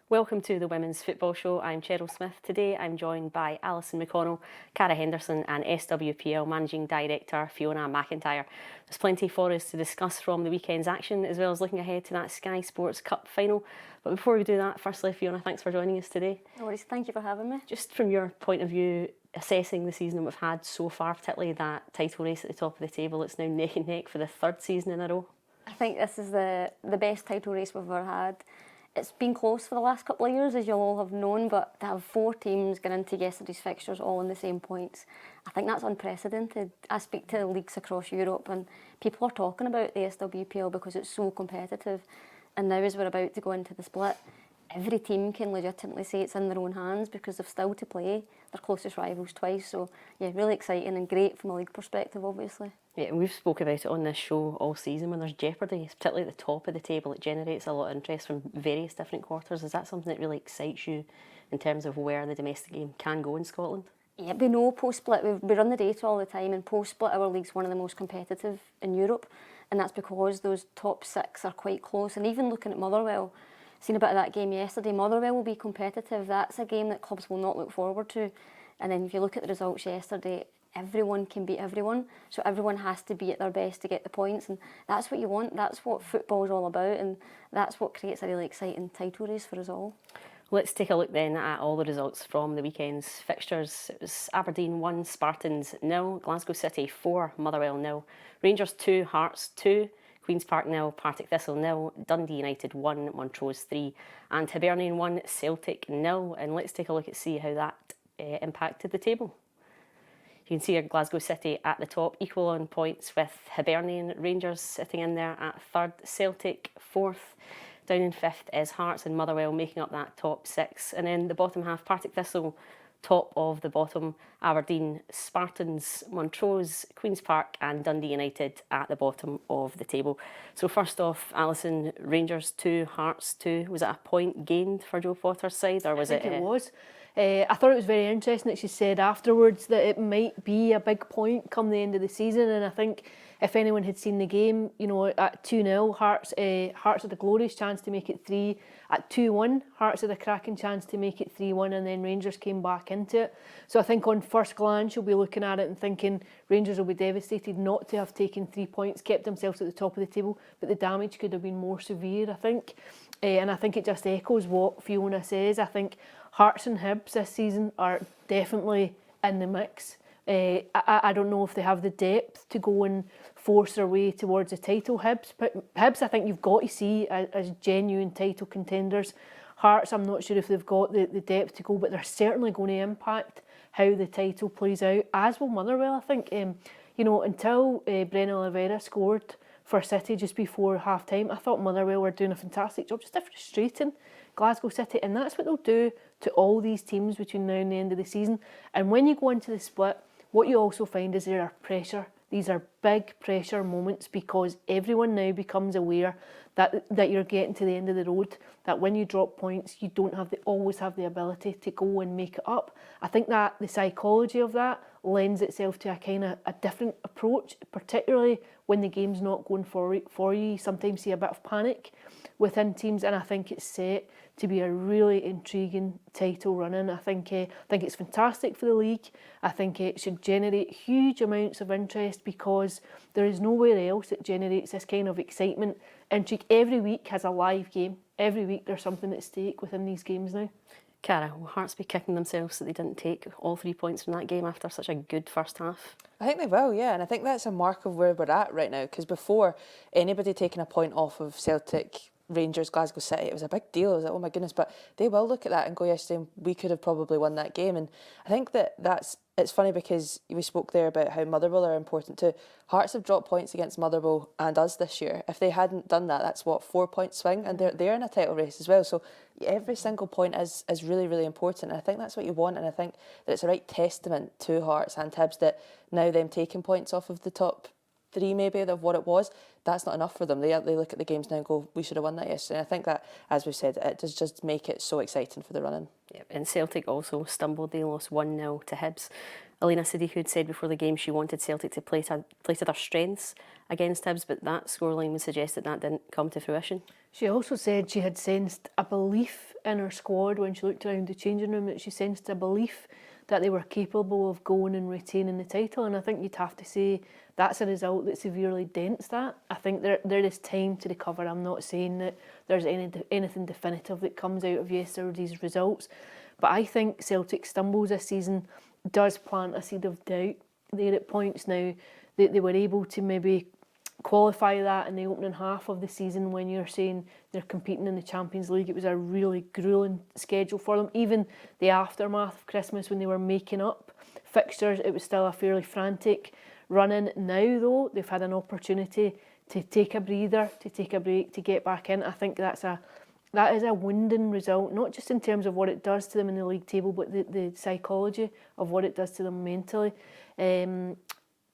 Welcome to the Women's Football Show. I'm Cheryl Smith. Today I'm joined by Alison McConnell, Cara Henderson and SWPL Managing Director Fiona McIntyre. There's plenty for us to discuss from the weekend's action, as well as looking ahead to that Sky Sports Cup final. But before we do that, firstly, Fiona, thanks for joining us today. No worries, thank you for having me. Just from your point of view, assessing the season that we've had so far, particularly that title race at the top of the table, it's now neck and neck for the third season in a row. I think this is the best title race we've ever had. It's been close for the last couple of years, as you'll all have known, but to have 4 teams get into yesterday's fixtures all in the same points, I think that's unprecedented. I speak to leagues across Europe and people are talking about the SWPL because it's so competitive. And now as we're about to go into the split, every team can legitimately say it's in their own hands because they've still to play their closest rivals twice. So yeah, really exciting and great from a league perspective, obviously. Yeah, and we've spoken about it on this show all season. When there's jeopardy, particularly at the top of the table, it generates a lot of interest from various different quarters. Is that something that really excites you in terms of where the domestic game can go in Scotland? Yeah, we know post-split, we run the data all the time, and post-split our league's one of the most competitive in Europe, and that's because those top 6 are quite close. And even looking at Motherwell, seen a bit of that game yesterday, Motherwell will be competitive. That's a game that clubs will not look forward to. And then if you look at the results yesterday, everyone can beat everyone, so everyone has to be at their best to get the points, and that's what you want. That's what football is all about, and that's what creates a really exciting title race for us all. Let's take a look then at all the results from the weekend's fixtures. It was Aberdeen 1, Spartans 0, Glasgow City 4, Motherwell 0, Rangers 2, Hearts 2, Queen's Park 0, Partick Thistle 0, Dundee United 1, Montrose 3, and Hibernian 1, Celtic 0. And let's take a look and see how that impacted the table. You can see Glasgow City at the top, equal on points with Hibernian. Rangers sitting in there at 3rd, Celtic 4th. Down in 5th is Hearts and Motherwell making up that top 6. And then the bottom half, Partick Thistle, top of the bottom, Aberdeen, Spartans, Montrose, Queen's Park and Dundee United at the bottom of the table. So first off, Alison, Rangers 2, Hearts 2. Was it a point gained for Joe Potter's side, or was I think it was. I thought it was very interesting that she said afterwards that it might be a big point come the end of the season, and I think if anyone had seen the game, you know, at 2-0, Hearts had a glorious chance to make it 3. At 2-1, Hearts had a cracking chance to make it 3-1, and then Rangers came back into it. So I think on first glance you'll be looking at it and thinking Rangers will be devastated not to have taken 3 points, kept themselves at the top of the table, but the damage could have been more severe, I think. And I think it just echoes what Fiona says. I think Hearts and Hibs this season are definitely in the mix. I don't know if they have the depth to go and force their way towards a title. Hibs I think you've got to see as genuine title contenders. Hearts, I'm not sure if they've got the depth to go, but they're certainly going to impact how the title plays out, as will Motherwell, I think. You know, until Brennan Oliveira scored for City just before half-time, I thought Motherwell were doing a fantastic job, just a frustrating Glasgow City, and that's what they'll do to all these teams between now and the end of the season. And when you go into the split, what you also find is there are pressure. These are big pressure moments because everyone now becomes aware that you're getting to the end of the road, that when you drop points, you don't always have the ability to go and make it up. I think that the psychology of that lends itself to a kind of a different approach, particularly when the game's not going for you. You sometimes see a bit of panic within teams, and I think it's set to be a really intriguing title run-in. I think it's fantastic for the league. I think it should generate huge amounts of interest because there is nowhere else that generates this kind of excitement. Intrigue. Every week has a live game. Every week there's something at stake within these games now. Cara, will Hearts be kicking themselves that they didn't take all 3 points from that game after such a good first half? I think they will, yeah, and I think that's a mark of where we're at right now, because before anybody taking a point off of Celtic, Rangers, Glasgow City, it was a big deal. I was like, oh my goodness, but they will look at that and go, yes, we could have probably won that game. And I think it's funny because we spoke there about how Motherwell are important too. Hearts have dropped points against Motherwell and us this year. If they hadn't done that, that's 4-point swing, and they're in a title race as well. So every single point is really, really important, and I think that's what you want. And I think that it's a right testament to Hearts and Hibs that now them taking points off of the top 3 maybe of what it was, that's not enough for them. They look at the games now and go, we should have won that yesterday. And I think that, as we've said, it does just make it so exciting for the run-in. Yeah, and Celtic also stumbled. They lost 1-0 to Hibs. Alina Siddiqui had said before the game she wanted Celtic to play to their strengths against Hibs, but that scoreline would suggest that didn't come to fruition. She also said she had sensed a belief in her squad when she looked around the changing room that she sensed a belief that they were capable of going and retaining the title, and I think you'd have to say that's a result that severely dents that. I think there is time to recover. I'm not saying that there's anything definitive that comes out of yesterday's results, but I think Celtic's stumbles this season does plant a seed of doubt there at points now. They were able to maybe qualify that in the opening half of the season when you're saying they're competing in the Champions League. It was a really gruelling schedule for them. Even the aftermath of Christmas when they were making up fixtures, it was still a fairly frantic run-in. Now though, they've had an opportunity to take a breather, to take a break, to get back in. I think that is a wounding result, not just in terms of what it does to them in the league table, but the psychology of what it does to them mentally.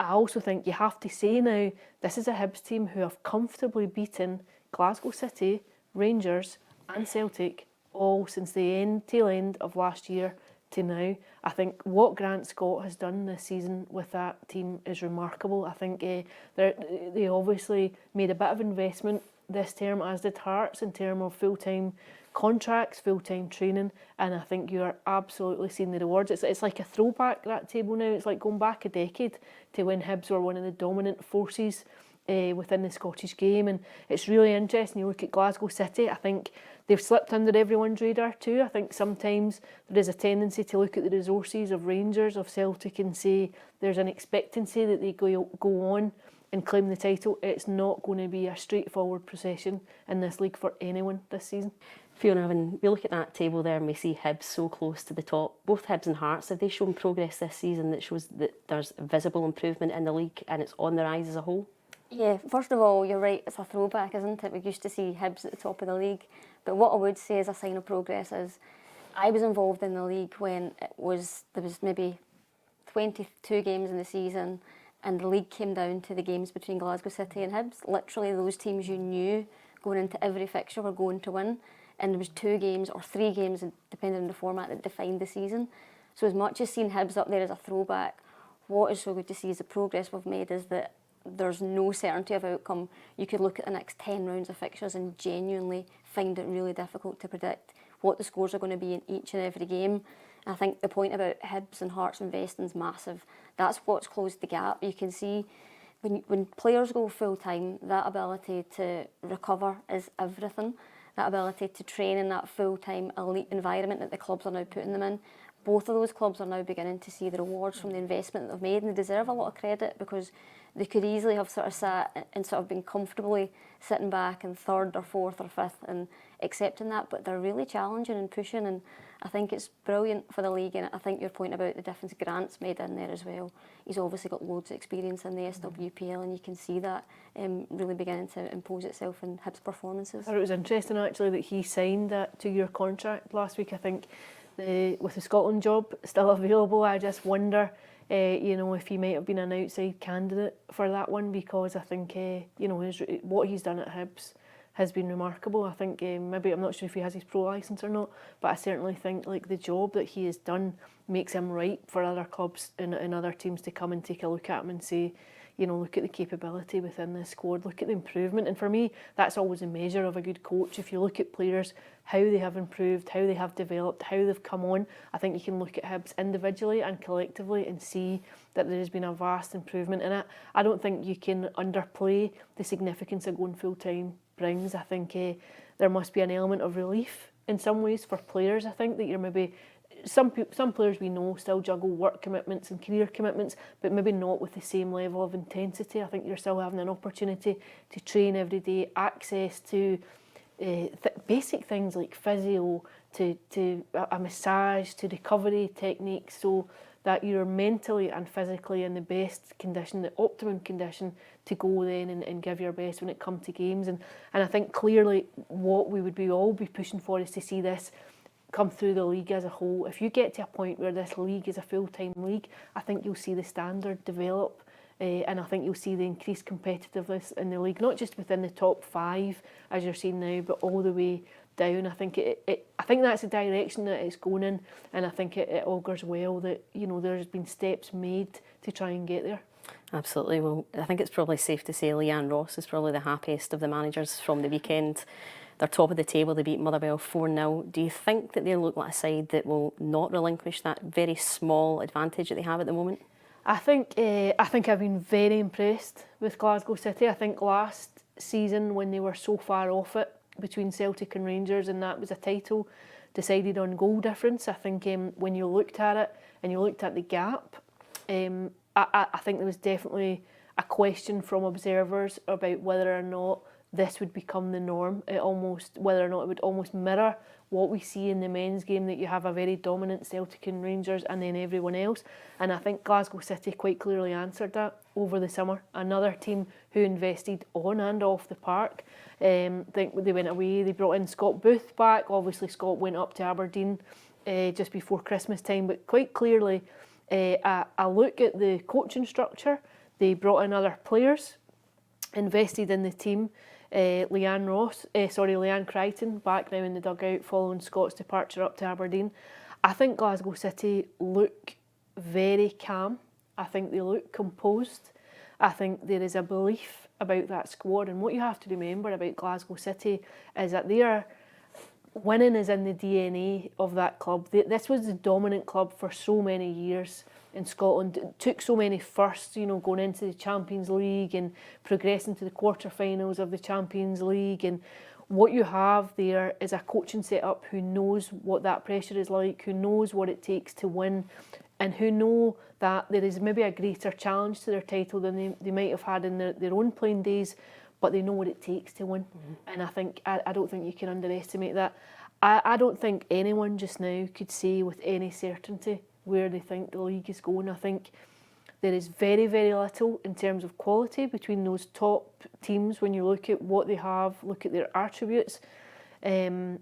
I also think you have to say now, this is a Hibs team who have comfortably beaten Glasgow City, Rangers and Celtic all since the tail end of last year to now. I think what Grant Scott has done this season with that team is remarkable. I think they obviously made a bit of investment this term, as did Hearts, in terms of full-time contracts, full-time training, and I think you are absolutely seeing the rewards. It's like a throwback, that table now. It's like going back a decade to when Hibs were one of the dominant forces within the Scottish game, and it's really interesting. You look at Glasgow City, I think they've slipped under everyone's radar too. I think sometimes there is a tendency to look at the resources of Rangers, of Celtic, and say there's an expectancy that they go on and claim the title. It's not going to be a straightforward procession in this league for anyone this season. Fiona, when we look at that table there and we see Hibs so close to the top, both Hibs and Hearts, have they shown progress this season that shows that there's visible improvement in the league and it's on the rise as a whole? Yeah, first of all, you're right, it's a throwback, isn't it? We used to see Hibs at the top of the league. But what I would say as a sign of progress is I was involved in the league when there was maybe 22 games in the season, and the league came down to the games between Glasgow City and Hibs. Literally, those teams you knew going into every fixture were going to win. And there was 2 games or 3 games, depending on the format, that defined the season. So as much as seeing Hibs up there as a throwback, what is so good to see is the progress we've made is that there's no certainty of outcome. You could look at the next 10 rounds of fixtures and genuinely find it really difficult to predict what the scores are going to be in each and every game. I think the point about Hibs and Hearts investing is massive. That's what's closed the gap. You can see when players go full-time, that ability to recover is everything. That ability to train in that full-time elite environment that the clubs are now putting them in. Both of those clubs are now beginning to see the rewards from the investment that they've made, and they deserve a lot of credit because they could easily have sort of sat and sort of been comfortably sitting back in 3rd or 4th or 5th and accepting that, but they're really challenging and pushing, and I think it's brilliant for the league. And I think your point about the difference Grant's made in there as well, he's obviously got loads of experience in the SWPL, and you can see that really beginning to impose itself in Hibs performances. I thought it was interesting actually that he signed that 2-year contract last week. I think with the Scotland job still available, I just wonder if he might have been an outside candidate for that one, because I think what he's done at Hibs has been remarkable. I think maybe, I'm not sure if he has his pro licence or not, but I certainly think like the job that he has done makes him ripe for other clubs and other teams to come and take a look at him and say, look at the capability within the squad, look at the improvement. And for me, that's always a measure of a good coach. If you look at players, how they have improved, how they have developed, how they've come on, I think you can look at Hibs individually and collectively and see that there has been a vast improvement in it. I don't think you can underplay the significance of going full-time brings. I think there must be an element of relief in some ways for players. I think that you're maybe some players we know still juggle work commitments and career commitments, but maybe not with the same level of intensity. I think you're still having an opportunity to train every day, access to basic things like physio, to a massage, to recovery techniques, so that you're mentally and physically in the best condition, the optimum condition to go then and give your best when it comes to games. And I think clearly what we would all be pushing for is to see this come through the league as a whole. If you get to a point where this league is a full-time league, I think you'll see the standard develop, and I think you'll see the increased competitiveness in the league, not just within the top 5 as you're seeing now, but all the way down. I think I think that's the direction that it's going in, and I think it augurs well that there's been steps made to try and get there. Absolutely. Well, I think it's probably safe to say Leanne Ross is probably the happiest of the managers from the weekend. They're top of the table. They beat Motherwell 4-0. Do you think that they look like a side that will not relinquish that very small advantage that they have at the moment? I think I've been very impressed with Glasgow City. I think last season, when they were so far off it between Celtic and Rangers, and that was a title decided on goal difference, I think when you looked at it and you looked at the gap, I think there was definitely a question from observers about whether or not this would become the norm. Whether or not it would almost mirror what we see in the men's game, that you have a very dominant Celtic and Rangers and then everyone else. And I think Glasgow City quite clearly answered that over the summer. Another team who invested on and off the park. I think they went away, they brought in Scott Booth back. Obviously Scott went up to Aberdeen just before Christmas time, but quite clearly a look at the coaching structure. They brought in other players, invested in the team. Leanne Crichton back now in the dugout following Scott's departure up to Aberdeen. I think Glasgow City look very calm. I think they look composed. I think there is a belief about that squad, and what you have to remember about Glasgow City is that winning is in the DNA of that club. This was the dominant club for so many years in Scotland. It took so many firsts, going into the Champions League and progressing to the quarterfinals of the Champions League. And what you have there is a coaching setup who knows what that pressure is like, who knows what it takes to win, and who know that there is maybe a greater challenge to their title than they might have had in their own playing days, but they know what it takes to win. And I don't think you can underestimate that. I don't think anyone just now could say with any certainty where they think the league is going. I think there is very, very little in terms of quality between those top teams when you look at what they have, look at their attributes. And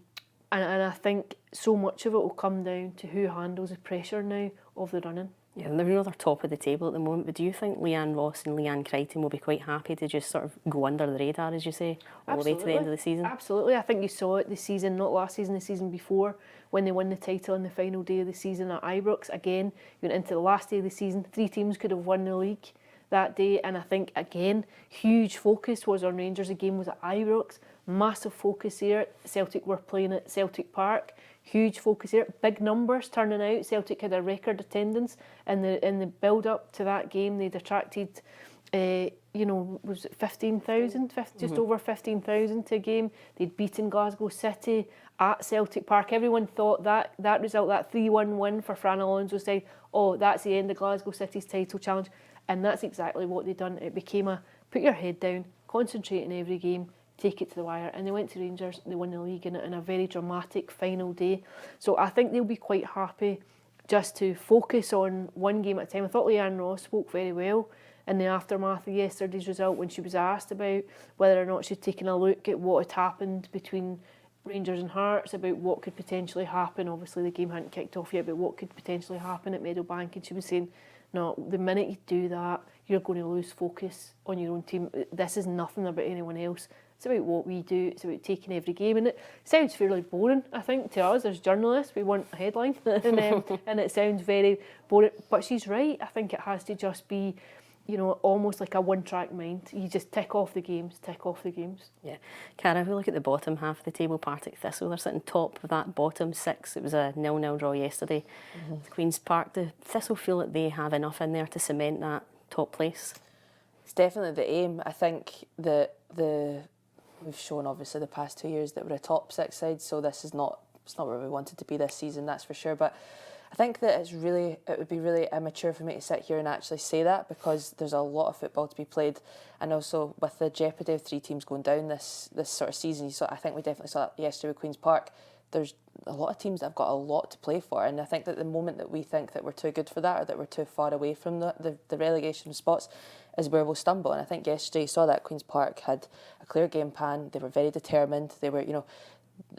I think so much of it will come down to who handles the pressure now of the running. Yeah, and they're another top of the table at the moment, but do you think Leanne Ross and Leanne Crichton will be quite happy to just sort of go under the radar, as you say, all the way to the end of the season? Absolutely. I think you saw it this season, not last season, the season before, when they won the title on the final day of the season at Ibrox. Again, you went into the last day of the season, 3 teams could have won the league that day, and I think, again, huge focus was on Rangers. The game was at Ibrox, massive focus here. Celtic were playing at Celtic Park. Huge focus here, big numbers turning out. Celtic had a record attendance in the build-up to that game. They'd attracted, was it 15,000, just over 15,000 to a game. They'd beaten Glasgow City at Celtic Park. Everyone thought that result, that 3-1 win for Fran Alonso's side, that's the end of Glasgow City's title challenge. And that's exactly what they'd done. It became a put your head down, concentrate in every game, take it to the wire. And they went to Rangers, they won the league in a very dramatic final day. So I think they'll be quite happy just to focus on one game at a time. I thought Leanne Ross spoke very well in the aftermath of yesterday's result when she was asked about whether or not she'd taken a look at what had happened between Rangers and Hearts, about what could potentially happen. Obviously the game hadn't kicked off yet, but what could potentially happen at Meadowbank. And she was saying, no, the minute you do that, you're going to lose focus on your own team. This is nothing about anyone else. It's about what we do. It's about taking every game. And it sounds fairly boring, I think, to us as journalists. We want a headline and it sounds very boring. But she's right. I think it has to just be, almost like a one-track mind. You just tick off the games. Yeah. Cara, if we look at the bottom half of the table, Partick Thistle, they're sitting top of that bottom 6. It was a 0-0 draw yesterday at Queen's Park. Do Thistle feel that they have enough in there to cement that top place? It's definitely the aim. I think that we've shown obviously the past 2 years that we're a top 6 side, so it's not where we wanted to be this season, that's for sure. But I think that it would be really immature for me to sit here and actually say that, because there's a lot of football to be played, and also with the jeopardy of 3 teams going down this sort of season. I think we definitely saw that yesterday with Queen's Park. There's a lot of teams that have got a lot to play for, and I think that the moment that we think that we're too good for that, or that we're too far away from the relegation spots, is where we'll stumble. And I think yesterday you saw that Queen's Park had a clear game plan. They were very determined. They were,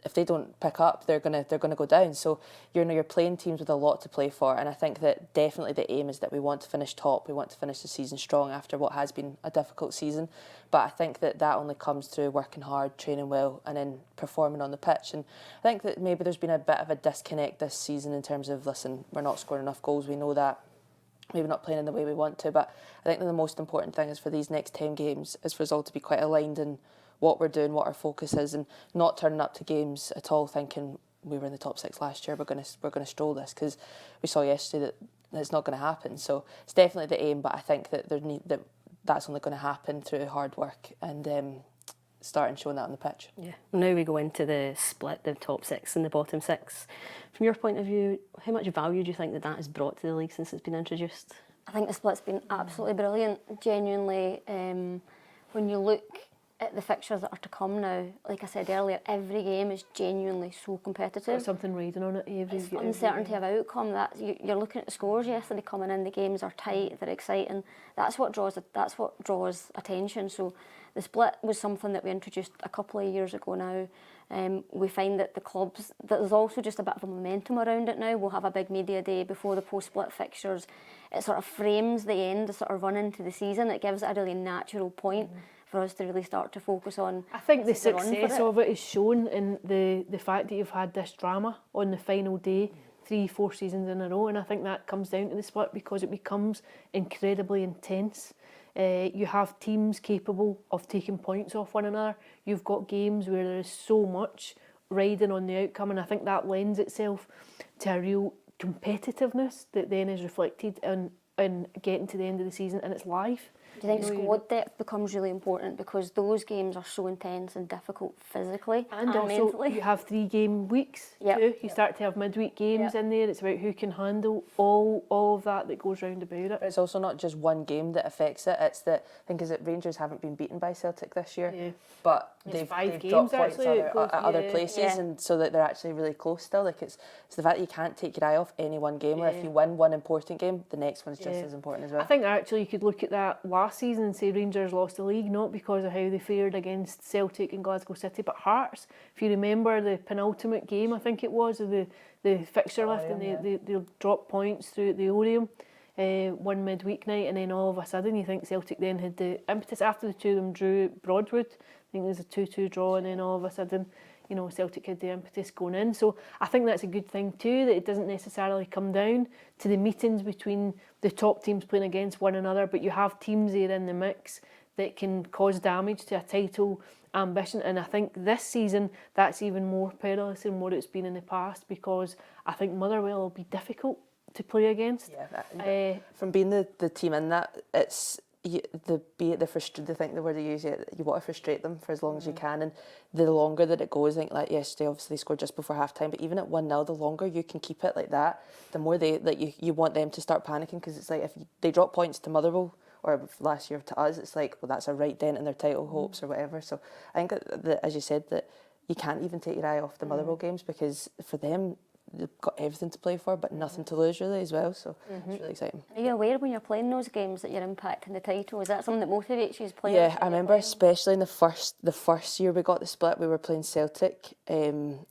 if they don't pick up, they're gonna go down. So you're playing teams with a lot to play for, and I think that definitely the aim is that we want to finish top. We want to finish the season strong after what has been a difficult season. But I think that only comes through working hard, training well, and then performing on the pitch. And I think that maybe there's been a bit of a disconnect this season in terms of, listen, we're not scoring enough goals. We know that. Maybe not playing in the way we want to, but I think that the most important thing is for these next 10 games is for us all to be quite aligned in what we're doing, what our focus is, and not turning up to games at all thinking we were in the top 6 last year, we're gonna stroll this, because we saw yesterday that it's not going to happen. So it's definitely the aim, but I think that that's only going to happen through hard work and starting showing that on the pitch. Yeah. Now we go into the split, the top 6 and the bottom 6. From your point of view, how much value do you think that has brought to the league since it's been introduced? I think the split's been absolutely brilliant. Genuinely, when you look at the fixtures that are to come now, like I said earlier, every game is genuinely so competitive. Got something riding on it every It's game. uncertainty of outcome. That you're looking at the scores yesterday coming in. The games are tight. They're exciting. That's what draws attention. So the split was something that we introduced a couple of years ago now. We find that the clubs, that there's also just a bit of a momentum around it now. We'll have a big media day before the post-split fixtures. It sort of frames the end, the sort of run into the season. It gives it a really natural point for us to really start to focus on. I think the the run for success it. of it is shown in the fact that you've had this drama on the final day 3-4 seasons in a row, and I think that comes down to the split because it becomes incredibly intense. You have teams capable of taking points off one another. You've got games where there is so much riding on the outcome, and I think that lends itself to a real competitiveness that then is reflected in getting to the end of the season, and it's live. Do you think squad depth becomes really important because those games are so intense and difficult physically and also mentally? you have 3 game weeks Yep. too. You start to have midweek games in there. It's about who can handle all of that goes round about it. But it's also not just one game that affects it. It's that I think is that Rangers haven't been beaten by Celtic this year, but they've 5 dropped games points actually, at other places, and so that they're actually really close still. Like it's the fact that you can't take your eye off any one game, or if you win one important game, the next one's just as important as well. I think actually you could look at that last season and say Rangers lost the league not because of how they fared against Celtic and Glasgow City, but Hearts. If you remember the penultimate game, I think it was, of the fixture lift, and they dropped points through the Oriam one midweek night, and then all of a sudden you think Celtic then had the impetus after the two of them drew Broadwood. I think it was a 2-2 draw, and then all of a sudden, you know, Celtic had the impetus going in. So I think that's a good thing too, that it doesn't necessarily come down to the meetings between the top teams playing against one another, but you have teams there in the mix that can cause damage to a title ambition. And I think this season that's even more perilous than what it's been in the past, because I think Motherwell will be difficult to play against. From being the team in that, it's the thing the word they use, you want to frustrate them for as long as you can, and the longer that it goes, I think, like yesterday obviously they scored just before half time, but even at 1-0, the longer you can keep it like that, the more you want them to start panicking, because it's like if they drop points to Motherwell or last year to us, it's like, well, that's a right dent in their title hopes or whatever. So I think that as you said, that you can't even take your eye off the Motherwell games, because for them they've got everything to play for but nothing to lose really as well, so it's really exciting. Are you aware when you're playing those games that you're impacting the title? Is that something that motivates you as players? Yeah, I remember especially in the first year we got the split, we were playing Celtic, and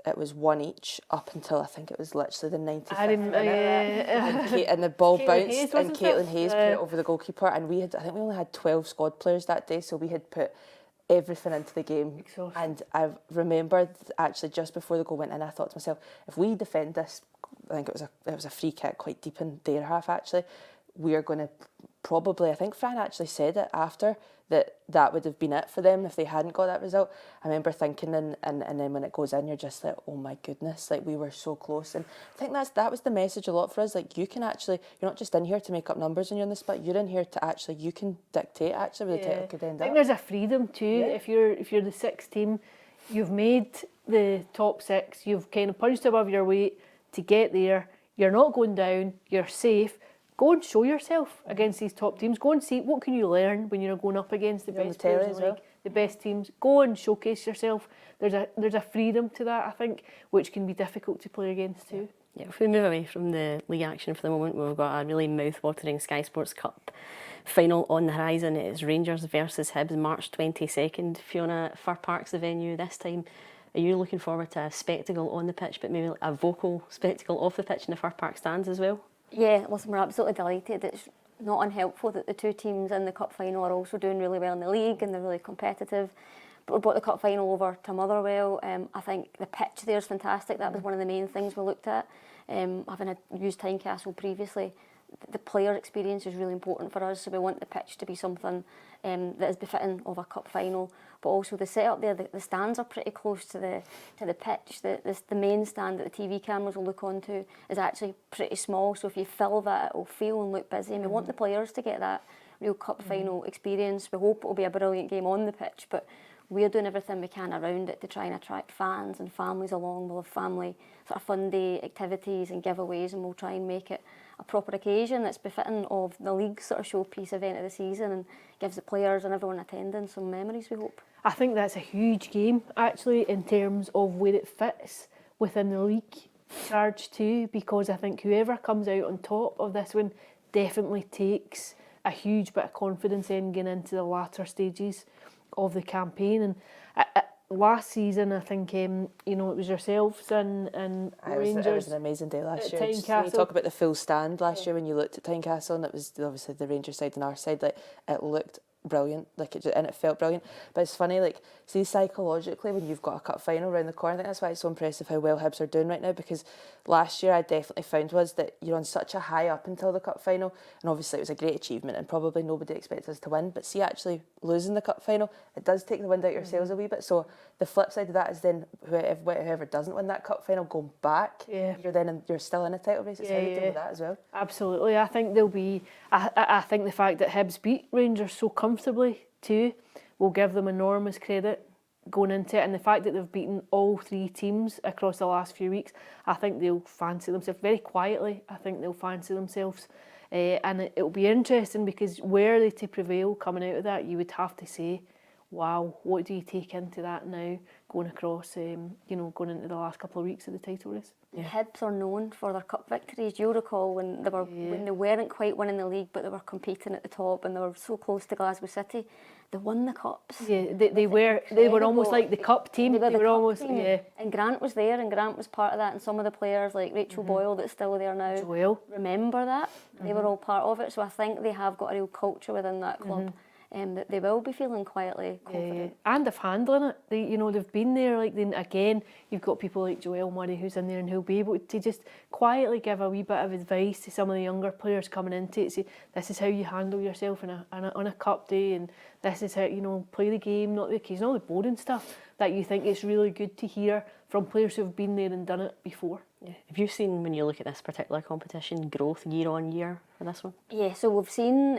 it was 1 each up until I think it was literally the 95th minute, and the ball bounced and Caitlin Hayes put it over the goalkeeper, and I think we only had 12 squad players that day, so we had put everything into the game. And I remember actually just before the goal went in, I thought to myself, if we defend this, I think it was a free kick quite deep in their half actually, we are going to probably, I think Fran actually said it after, that would have been it for them if they hadn't got that result. I remember thinking, and then when it goes in, you're just like, oh my goodness, like we were so close. And I think that was the message a lot for us, like you can actually, you're not just in here to make up numbers when you're in the split, you're in here to actually, you can dictate actually where the title could end up. I think there's a freedom too. If you're the sixth team, you've made the top 6, you've kind of punched above your weight to get there, you're not going down, you're safe. Go and show yourself against these top teams. Go and see what can you learn when you're going up against the best players in the league, the best teams. Go and showcase yourself. There's a freedom to that, I think, which can be difficult to play against too. Yeah, if we move away from the league action for the moment, we've got a really mouth-watering Sky Sports Cup final on the horizon. It is Rangers versus Hibs, March 22nd. Fiona, Fir Park's the venue this time. Are you looking forward to a spectacle on the pitch, but maybe a vocal spectacle off the pitch in the Fir Park stands as well? Yeah, listen, we're absolutely delighted. It's not unhelpful that the two teams in the cup final are also doing really well in the league and they're really competitive. But we brought the cup final over to Motherwell. I think the pitch there is fantastic. That was one of the main things we looked at. Having used Tynecastle previously, the player experience is really important for us, so we want the pitch to be something that is befitting of a cup final. But also the setup there, the stands are pretty close to the pitch. The main stand that the TV cameras will look onto is actually pretty small, so if you fill that, it will feel and look busy. And we want the players to get that real cup final experience. We hope it will be a brilliant game on the pitch, but we're doing everything we can around it to try and attract fans and families along. We'll have family sort of fun day activities and giveaways, and we'll try and make it a proper occasion that's befitting of the league's sort of showpiece event of the season, and gives the players and everyone attending some memories, we hope. I think that's a huge game, actually, in terms of where it fits within the league charge too, because I think whoever comes out on top of this one definitely takes a huge bit of confidence in going into the latter stages of the campaign. And last season, I think it was yourselves and Rangers. It was an amazing day last year. Just when you talk about the full stand last year, when you looked at Tynecastle, and it was obviously the Rangers side and our side, like it looked brilliant, and it felt brilliant. But it's funny, like, see, psychologically, when you've got a cup final around the corner, I think that's why it's so impressive how well Hibs are doing right now, because last year I definitely found was that you're on such a high up until the cup final, and obviously it was a great achievement and probably nobody expects us to win, but see, actually losing the cup final, it does take the wind out of your sails a wee bit. So the flip side of that is then whoever doesn't win that cup final going back, you're still in a title race. It's how you deal with that as well. Absolutely. I think there'll be I think the fact that Hibs beat Rangers so comfortably too will give them enormous credit going into it, and the fact that they've beaten all three teams across the last few weeks, I think they'll fancy themselves very quietly. I think they'll fancy themselves, and it'll be interesting, because were they to prevail coming out of that, you would have to say, wow, what do you take into that now going across, going into the last couple of weeks of the title race? Yeah. Hibs are known for their cup victories. You'll recall when they weren't quite winning the league, but they were competing at the top, and they were so close to Glasgow City. They won the cups. Yeah, they were almost like the cup team. They were almost, team. yeah. And Grant was there, and Grant was part of that. And some of the players, like Rachel Boyle, that's still there now, remember that. They were all part of it. So I think they have got a real culture within that club. That they will be feeling quietly confident. And of handling it. They've been there. Again, you've got people like Joelle Murray who's in there, and who'll be able to just quietly give a wee bit of advice to some of the younger players coming into it. Say, this is how you handle yourself on a cup day, and this is how, play the game, not the occasion, all the boring stuff that you think it's really good to hear from players who've been there and done it before. Yeah. Have you seen, when you look at this particular competition, growth year on year for this one? Yeah, so we've seen,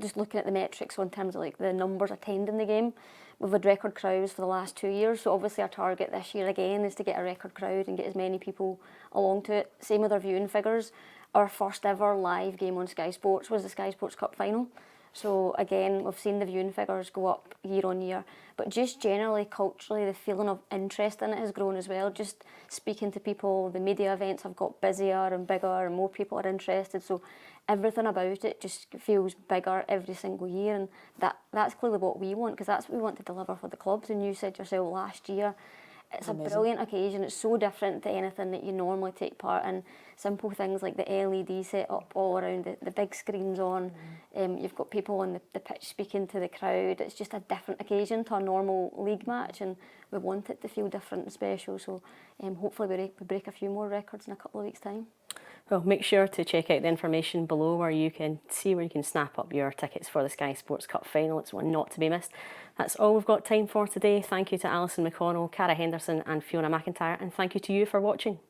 just looking at the metrics in terms of the numbers attending the game, we've had record crowds for the last 2 years, so obviously our target this year again is to get a record crowd and get as many people along to it. Same with our viewing figures. Our first ever live game on Sky Sports was the Sky Sports Cup final. So again, we've seen the viewing figures go up year on year, but just generally, culturally, the feeling of interest in it has grown as well. Just speaking to people, the media events have got busier and bigger, and more people are interested. So everything about it just feels bigger every single year, and that's clearly what we want, because that's what we want to deliver for the clubs. And you said yourself last year, it's a brilliant occasion. It's so different to anything that you normally take part in. Simple things like the LED set up all around, the big screens on. You've got people on the pitch speaking to the crowd. It's just a different occasion to a normal league match, and we want it to feel different and special. So hopefully we break a few more records in a couple of weeks' time. Well, make sure to check out the information below where you can snap up your tickets for the Sky Sports Cup final. It's one not to be missed. That's all we've got time for today. Thank you to Alison McConnell, Cara Henderson and Fiona McIntyre, and thank you to you for watching.